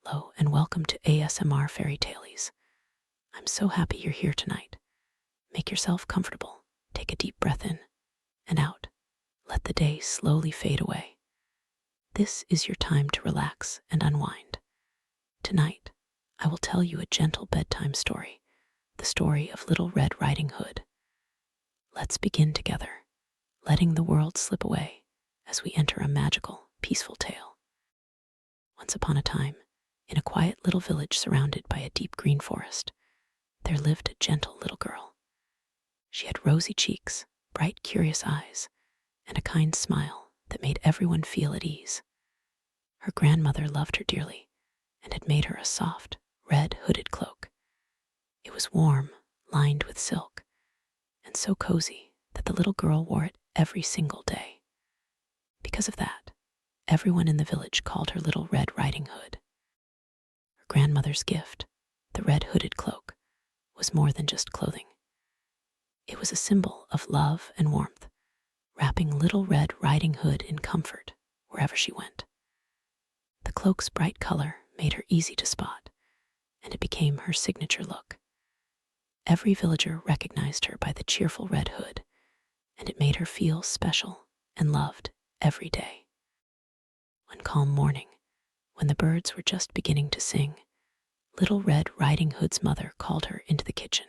Hello and welcome to ASMR Fairy Tales. I'm so happy you're here tonight. Make yourself comfortable, take a deep breath in and out. Let the day slowly fade away. This is your time to relax and unwind. Tonight, I will tell you a gentle bedtime story, the story of Little Red Riding Hood. Let's begin together, letting the world slip away as we enter a magical, peaceful tale. Once upon a time, in a quiet little village surrounded by a deep green forest, there lived a gentle little girl. She had rosy cheeks, bright, curious eyes, and a kind smile that made everyone feel at ease. Her grandmother loved her dearly and had made her a soft, red hooded cloak. It was warm, lined with silk, and so cozy that the little girl wore it every single day. Because of that, everyone in the village called her Little Red Riding Hood. Her grandmother's gift, the red hooded cloak, was more than just clothing. It was a symbol of love and warmth, wrapping Little Red Riding Hood in comfort wherever she went. The cloak's bright color made her easy to spot, and it became her signature look. Every villager recognized her by the cheerful red hood, and it made her feel special and loved every day. One calm morning, when the birds were just beginning to sing, Little Red Riding Hood's mother called her into the kitchen.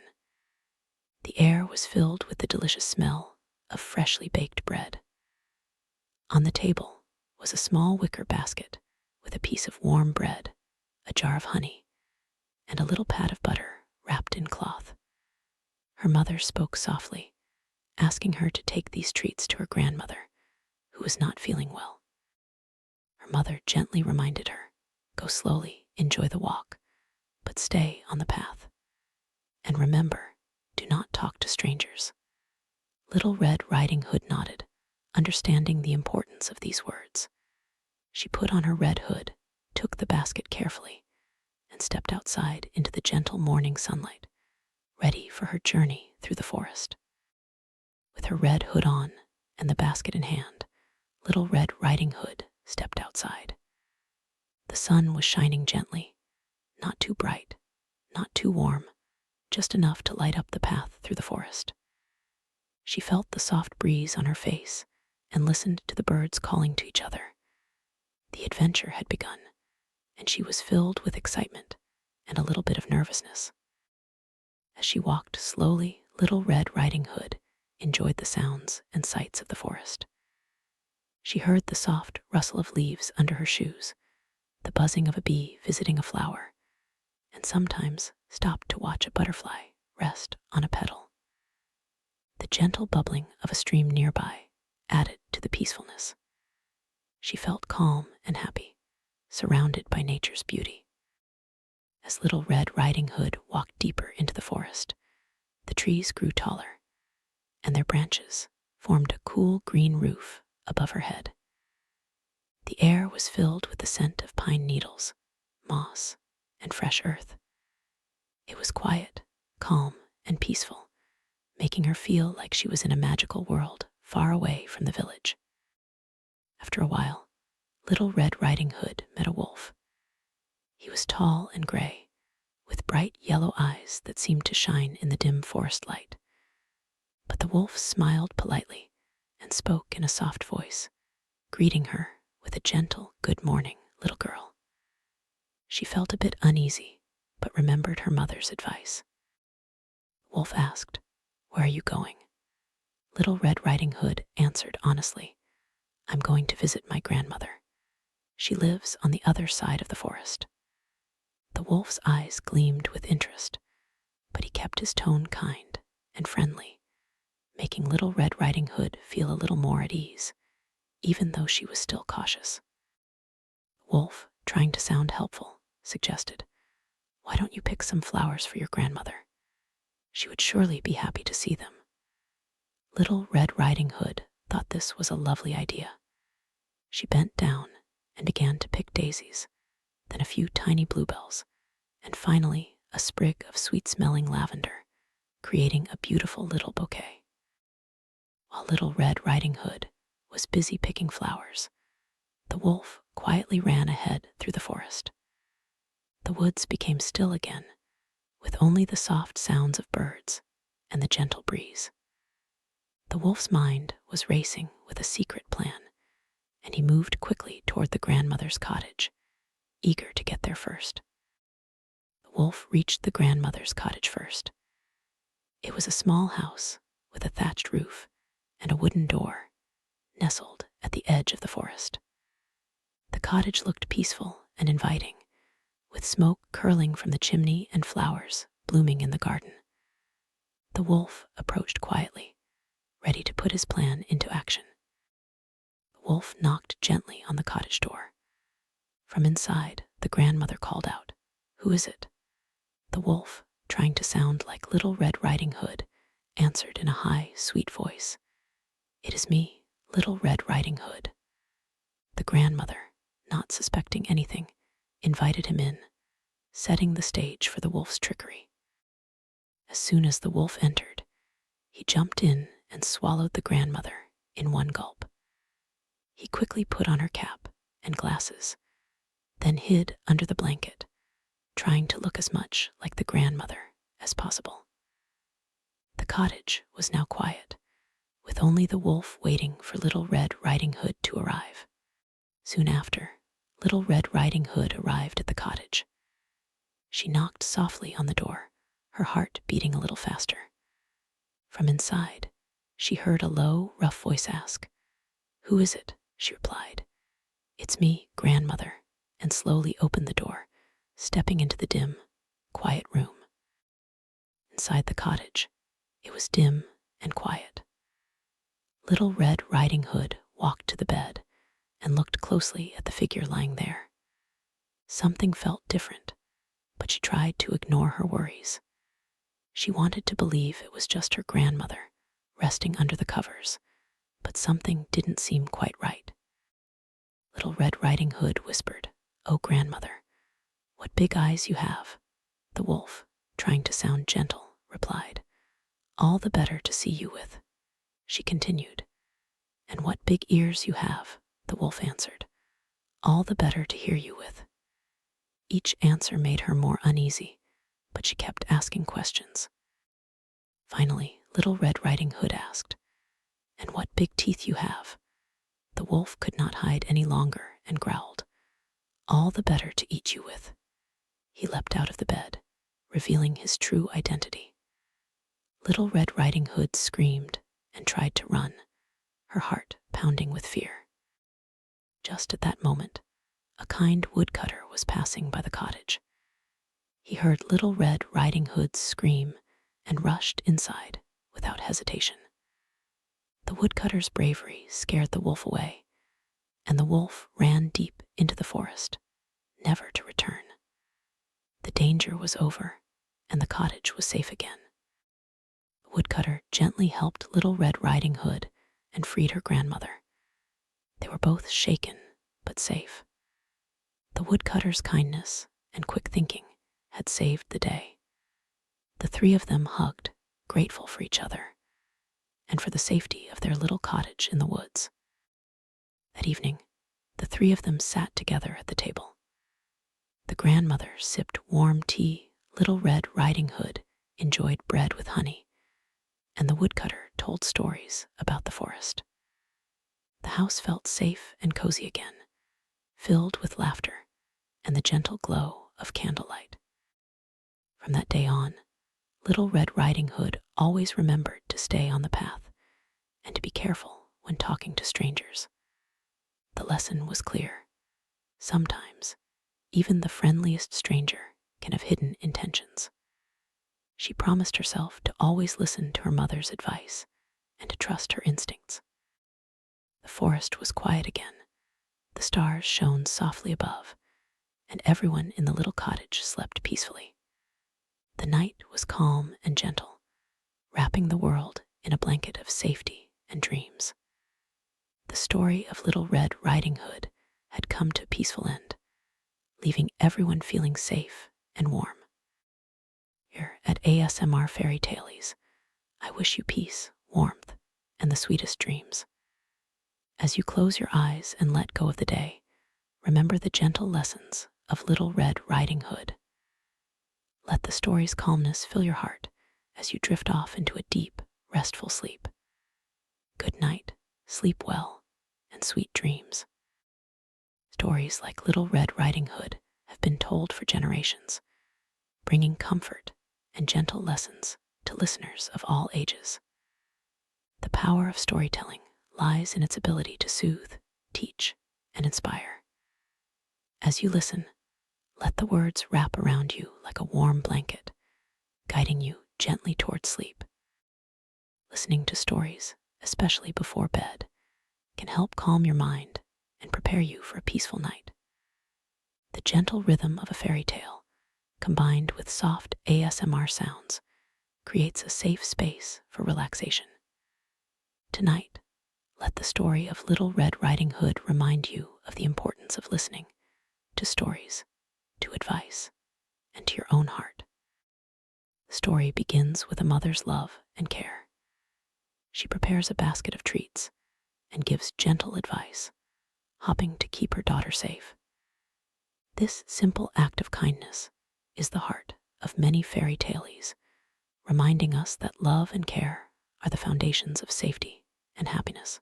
The air was filled with the delicious smell of freshly baked bread. On the table was a small wicker basket with a piece of warm bread, a jar of honey, and a little pat of butter wrapped in cloth. Her mother spoke softly, asking her to take these treats to her grandmother, who was not feeling well. Her mother gently reminded her, "Go slowly, enjoy the walk, but stay on the path. And remember, do not talk to strangers." Little Red Riding Hood nodded, understanding the importance of these words. She put on her red hood, took the basket carefully, and stepped outside into the gentle morning sunlight, ready for her journey through the forest. With her red hood on and the basket in hand, Little Red Riding Hood stepped outside. The sun was shining gently, not too bright, not too warm, just enough to light up the path through the forest. She felt the soft breeze on her face and listened to the birds calling to each other. The adventure had begun, and she was filled with excitement and a little bit of nervousness. As she walked slowly, Little Red Riding Hood enjoyed the sounds and sights of the forest. She heard the soft rustle of leaves under her shoes, the buzzing of a bee visiting a flower, and sometimes stopped to watch a butterfly rest on a petal. The gentle bubbling of a stream nearby added to the peacefulness. She felt calm and happy, surrounded by nature's beauty. As Little Red Riding Hood walked deeper into the forest, the trees grew taller, and their branches formed a cool green roof above her head. The air was filled with the scent of pine needles, moss, and fresh earth. It was quiet, calm, and peaceful, making her feel like she was in a magical world far away from the village. After a while, Little Red Riding Hood met a wolf. He was tall and gray, with bright yellow eyes that seemed to shine in the dim forest light. But the wolf smiled politely and spoke in a soft voice, greeting her with a gentle "Good morning, little girl." She felt a bit uneasy, but remembered her mother's advice. The wolf asked, "Where are you going?" Little Red Riding Hood answered honestly, "I'm going to visit my grandmother. She lives on the other side of the forest." The wolf's eyes gleamed with interest, but he kept his tone kind and friendly, making Little Red Riding Hood feel a little more at ease, even though she was still cautious. The wolf, trying to sound helpful, suggested, "Why don't you pick some flowers for your grandmother? She would surely be happy to see them." Little Red Riding Hood thought this was a lovely idea. She bent down and began to pick daisies, then a few tiny bluebells, and finally a sprig of sweet-smelling lavender, creating a beautiful little bouquet. While Little Red Riding Hood was busy picking flowers, the wolf quietly ran ahead through the forest. The woods became still again, with only the soft sounds of birds and the gentle breeze. The wolf's mind was racing with a secret plan, and he moved quickly toward the grandmother's cottage, eager to get there first. The wolf reached the grandmother's cottage first. It was a small house with a thatched roof and a wooden door, nestled at the edge of the forest. The cottage looked peaceful and inviting, with smoke curling from the chimney and flowers blooming in the garden. The wolf approached quietly, ready to put his plan into action. The wolf knocked gently on the cottage door. From inside, the grandmother called out, "Who is it?" The wolf, trying to sound like Little Red Riding Hood, answered in a high, sweet voice, "It is me, Little Red Riding Hood." The grandmother, not suspecting anything, invited him in, setting the stage for the wolf's trickery. As soon as the wolf entered, he jumped in and swallowed the grandmother in one gulp. He quickly put on her cap and glasses, then hid under the blanket, trying to look as much like the grandmother as possible. The cottage was now quiet, with only the wolf waiting for Little Red Riding Hood to arrive. Soon after, Little Red Riding Hood arrived at the cottage. She knocked softly on the door, her heart beating a little faster. From inside, she heard a low, rough voice ask, "Who is it?" She replied, "It's me, grandmother," and slowly opened the door, stepping into the dim, quiet room. Inside the cottage, it was dim and quiet. Little Red Riding Hood walked to the bed and looked closely at the figure lying there. Something felt different, but she tried to ignore her worries. She wanted to believe it was just her grandmother resting under the covers, but something didn't seem quite right. Little Red Riding Hood whispered, "Oh, grandmother, what big eyes you have." The wolf, trying to sound gentle, replied, "All the better to see you with." She continued, "And what big ears you have." The wolf answered, "All the better to hear you with." Each answer made her more uneasy, but she kept asking questions. Finally, Little Red Riding Hood asked, "And what big teeth you have." The wolf could not hide any longer and growled, "All the better to eat you with." He leapt out of the bed, revealing his true identity. Little Red Riding Hood screamed and tried to run, her heart pounding with fear. Just at that moment, a kind woodcutter was passing by the cottage. He heard Little Red Riding Hood scream and rushed inside without hesitation. The woodcutter's bravery scared the wolf away, and the wolf ran deep into the forest, never to return. The danger was over, and the cottage was safe again. The woodcutter gently helped Little Red Riding Hood and freed her grandmother. They were both shaken, but safe. The woodcutter's kindness and quick thinking had saved the day. The three of them hugged, grateful for each other, and for the safety of their little cottage in the woods. That evening, the three of them sat together at the table. The grandmother sipped warm tea, Little Red Riding Hood enjoyed bread with honey, and the woodcutter told stories about the forest. The house felt safe and cozy again, filled with laughter and the gentle glow of candlelight. From that day on, Little Red Riding Hood always remembered to stay on the path and to be careful when talking to strangers. The lesson was clear. Sometimes, even the friendliest stranger can have hidden intentions. She promised herself to always listen to her mother's advice and to trust her instincts. The forest was quiet again. The stars shone softly above, and everyone in the little cottage slept peacefully. The night was calm and gentle, wrapping the world in a blanket of safety and dreams. The story of Little Red Riding Hood had come to a peaceful end, leaving everyone feeling safe and warm. Here at ASMR Fairy Tales, I wish you peace, warmth, and the sweetest dreams. As you close your eyes and let go of the day, remember the gentle lessons of Little Red Riding Hood. Let the story's calmness fill your heart as you drift off into a deep, restful sleep. Good night, sleep well, and sweet dreams. Stories like Little Red Riding Hood have been told for generations, bringing comfort and gentle lessons to listeners of all ages. The power of storytelling lies in its ability to soothe, teach, and inspire. As you listen, let the words wrap around you like a warm blanket, guiding you gently toward sleep. Listening to stories, especially before bed, can help calm your mind and prepare you for a peaceful night. The gentle rhythm of a fairy tale, combined with soft ASMR sounds, creates a safe space for relaxation. Tonight, let the story of Little Red Riding Hood remind you of the importance of listening to stories, to advice, and to your own heart. The story begins with a mother's love and care. She prepares a basket of treats and gives gentle advice, hopping to keep her daughter safe. This simple act of kindness is the heart of many fairy tales, reminding us that love and care are the foundations of safety and happiness.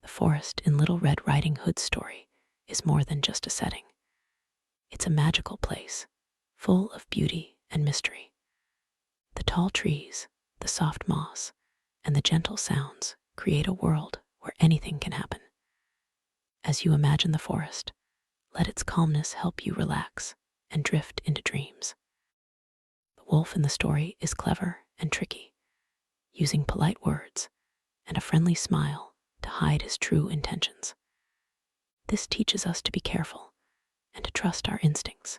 The forest in Little Red Riding Hood's story is more than just a setting. It's a magical place, full of beauty and mystery. The tall trees, the soft moss, and the gentle sounds create a world where anything can happen. As you imagine the forest, let its calmness help you relax and drift into dreams. The wolf in the story is clever and tricky, using polite words and a friendly smile to hide his true intentions. This teaches us to be careful and to trust our instincts,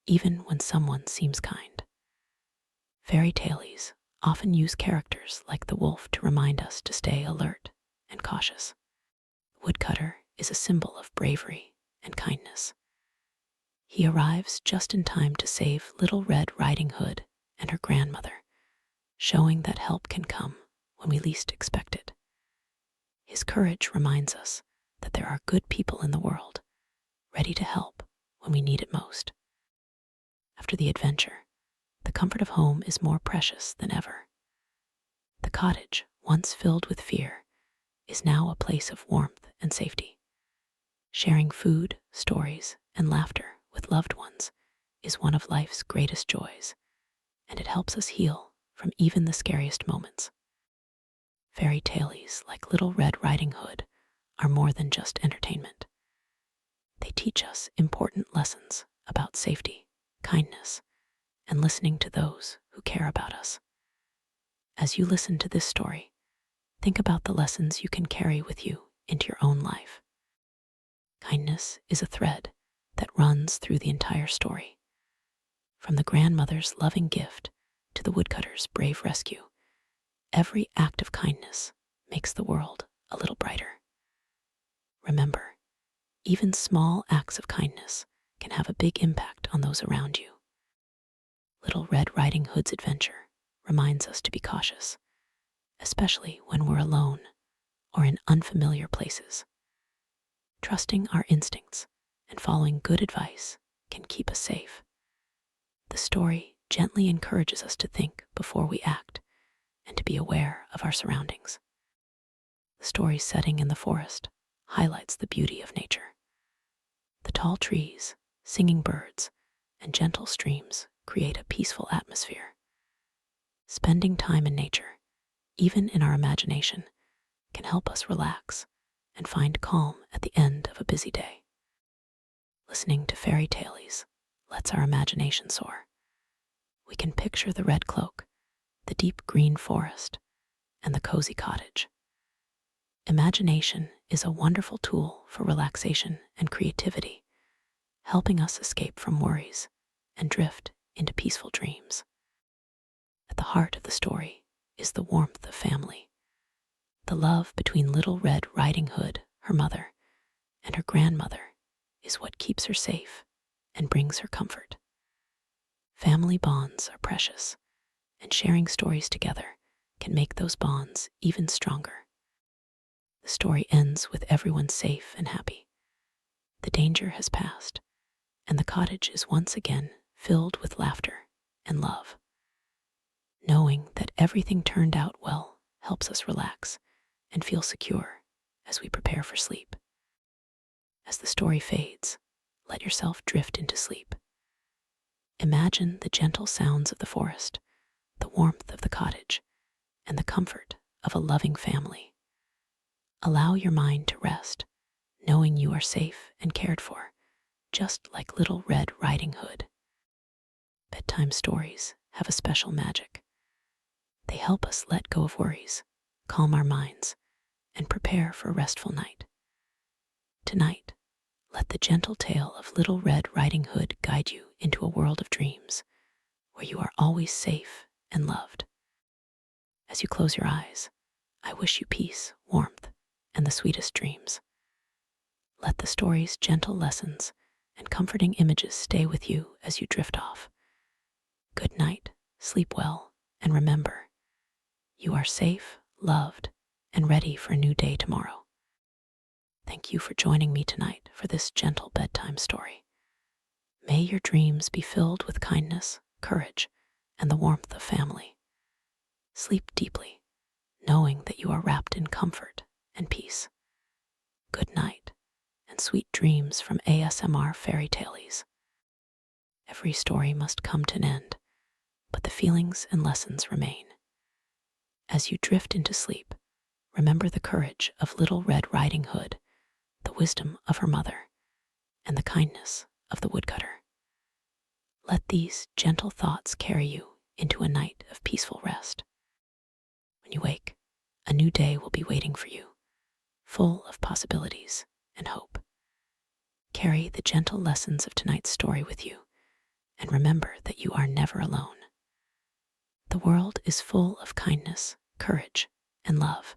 even when someone seems kind. Fairy tales often use characters like the wolf to remind us to stay alert and cautious. The woodcutter is a symbol of bravery and kindness. He arrives just in time to save Little Red Riding Hood and her grandmother, showing that help can come when we least expect it. His courage reminds us that there are good people in the world, ready to help when we need it most. After the adventure, the comfort of home is more precious than ever. The cottage, once filled with fear, is now a place of warmth and safety. Sharing food, stories, and laughter with loved ones is one of life's greatest joys, and it helps us heal from even the scariest moments. Fairy tales like Little Red Riding Hood are more than just entertainment. They teach us important lessons about safety, kindness, and listening to those who care about us. As you listen to this story, think about the lessons you can carry with you into your own life. Kindness is a thread that runs through the entire story. From the grandmother's loving gift to the woodcutter's brave rescue, every act of kindness makes the world a little brighter. Remember, even small acts of kindness can have a big impact on those around you. Little Red Riding Hood's adventure reminds us to be cautious, especially when we're alone or in unfamiliar places. Trusting our instincts and following good advice can keep us safe. The story gently encourages us to think before we act and to be aware of our surroundings. The story's setting in the forest highlights the beauty of nature. The tall trees, singing birds, and gentle streams create a peaceful atmosphere. Spending time in nature, even in our imagination, can help us relax and find calm at the end of a busy day. Listening to fairy tales lets our imagination soar. We can picture the red cloak, the deep green forest, and the cozy cottage. Imagination is a wonderful tool for relaxation and creativity, helping us escape from worries and drift into peaceful dreams. At the heart of the story is the warmth of family. The love between Little Red Riding Hood, her mother, and her grandmother is what keeps her safe and brings her comfort. Family bonds are precious, and sharing stories together can make those bonds even stronger. The story ends with everyone safe and happy. The danger has passed, and the cottage is once again filled with laughter and love. Knowing that everything turned out well helps us relax and feel secure as we prepare for sleep. As the story fades, let yourself drift into sleep. Imagine the gentle sounds of the forest, the warmth of the cottage, and the comfort of a loving family. Allow your mind to rest, knowing you are safe and cared for, just like Little Red Riding Hood. Bedtime stories have a special magic. They help us let go of worries, calm our minds, and prepare for a restful night. Tonight, let the gentle tale of Little Red Riding Hood guide you into a world of dreams where you are always safe and loved. As you close your eyes, I wish you peace, warmth, and the sweetest dreams. Let the story's gentle lessons and comforting images stay with you as you drift off. Good night, sleep well, and remember, you are safe, loved, and ready for a new day tomorrow. Thank you for joining me tonight for this gentle bedtime story. May your dreams be filled with kindness, courage, and the warmth of family. Sleep deeply, knowing that you are wrapped in comfort and peace. Good night, and sweet dreams from ASMR Fairy Tales. Every story must come to an end, but the feelings and lessons remain. As you drift into sleep, remember the courage of Little Red Riding Hood, the wisdom of her mother, and the kindness of the woodcutter. Let these gentle thoughts carry you into a night of peaceful rest. When you wake, a new day will be waiting for you, full of possibilities and hope. Carry the gentle lessons of tonight's story with you, and remember that you are never alone. The world is full of kindness, courage, and love,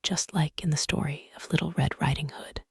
just like in the story of Little Red Riding Hood.